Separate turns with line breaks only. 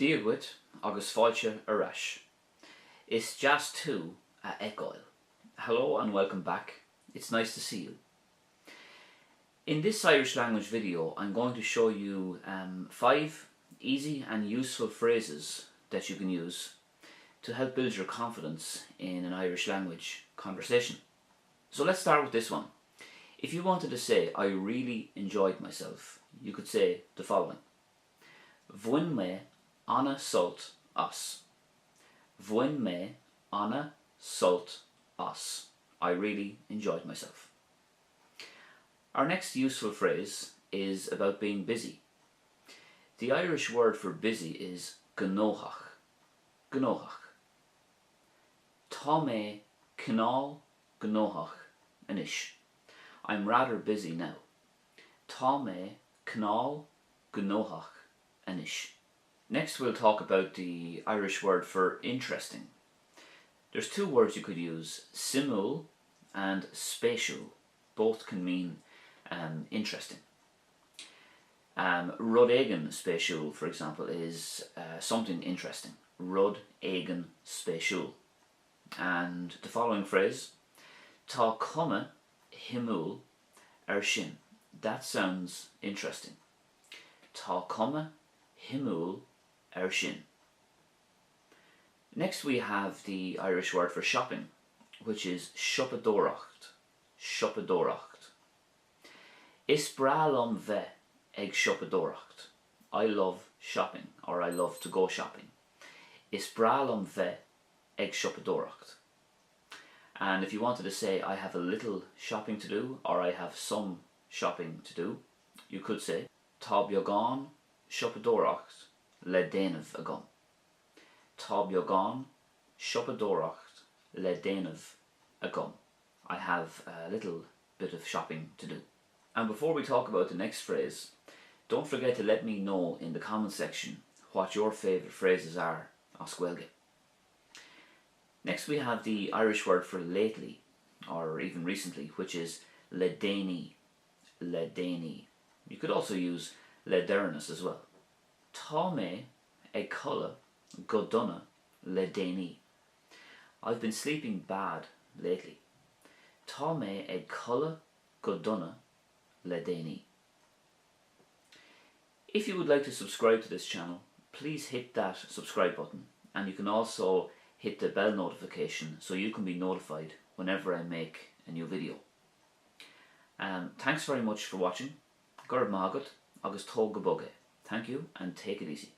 Díoghuit agus fáilte arás. It's just two a echoil. Hello and welcome back. It's nice to see you. In this Irish language video I'm going to show you 5 easy and useful phrases that you can use to help build your confidence in an Irish language conversation. So let's start with this one. If you wanted to say I really enjoyed myself, you could say the following. Bhuain mé anna sult as. Bhuain mé anna sult as. I really enjoyed myself. Our next useful phrase is about being busy. The Irish word for busy is gnóthach. Gnóthach. Tá mé cinál gnóthach anois. I'm rather busy now. Tá mé cinál gnóthach anois. Next we'll talk about the Irish word for interesting. There's 2 words you could use, simul and spatial. Both can mean interesting. Rud éigean spatial, for example, is something interesting. Rud éigean spatial. And the following phrase, Tá cuma himúil ar sin. That sounds interesting. Tá cuma himúil ar sin. Next we have the Irish word for shopping, which is siopadóireacht. Siopadóireacht. Is bralum bheith ag siopadóireacht. I love shopping, or I love to go shopping. Is bralum bheith ag siopadóireacht. And if you wanted to say I have a little shopping to do, or I have some shopping to do, you could say Tá beagán siopadóireacht le déanamh agam. Tá beagán siopadóireacht le déanamh agam. I have a little bit of shopping to do. And before we talk about the next phrase, don't forget to let me know in the comment section what your favourite phrases are as Gaeilge. Next we have the Irish word for lately, or even recently, which is le déanaí. Le déanaí. You could also use le deireanais as well. Tá mé ag colla go dona le déanaí. I've been sleeping bad lately. Tá mé ag colla go dona le déanaí. If you would like to subscribe to this channel, please hit that subscribe button, and you can also hit the bell notification so you can be notified whenever I make a new video. Thanks very much for watching. Gurb magat agus tóg go bogé. Thank you and take it easy.